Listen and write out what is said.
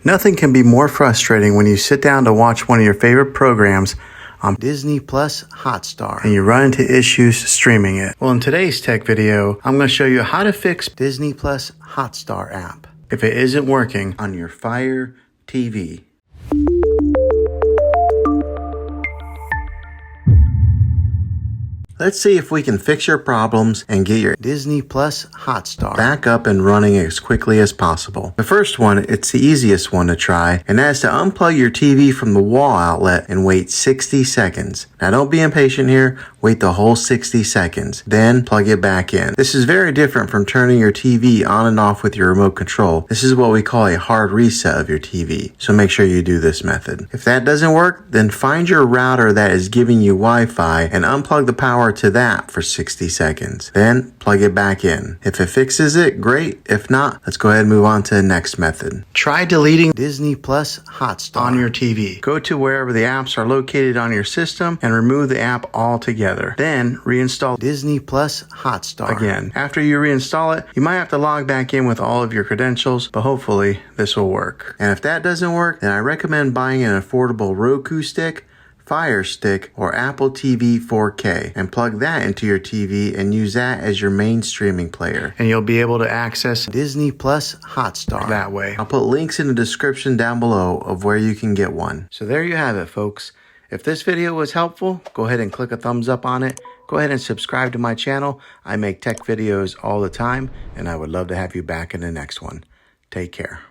Nothing can be more frustrating when you sit down to watch one of your favorite programs on Disney Hotstar and you run into issues streaming it. Well, in today's tech video, I'm going to show you how to fix Disney Hotstar app if it isn't working on your Fire TV. Let's see if we can fix your problems and get your Disney Hotstar back up and running as quickly as possible. The first one, it's the easiest one to try, and that is to unplug your TV from the wall outlet and wait 60 seconds. Now don't be impatient here, wait the whole 60 seconds, then plug it back in. This is very different from turning your TV on and off with your remote control. This is what we call a hard reset of your TV, so make sure you do this method. If that doesn't work, then find your router that is giving you Wi-Fi and unplug the power to that for 60 seconds. Then plug it back in. If it fixes it, great. If not, let's go ahead and move on to the next method. Try deleting Disney Hotstar on your TV. Go to wherever the apps are located on your system and remove the app altogether. Then reinstall Disney Hotstar again. After you reinstall it, you might have to log back in with all of your credentials, but hopefully this will work. And if that doesn't work, then I recommend buying an affordable Roku stick, Fire Stick, or Apple TV 4K and plug that into your TV and use that as your main streaming player. And you'll be able to access Disney Hotstar that way. I'll put links in the description down below of where you can get one. So there you have it, folks. If this video was helpful, go ahead and click a thumbs up on it. Go ahead and subscribe to my channel. I make tech videos all the time, and I would love to have you back in the next one. Take care.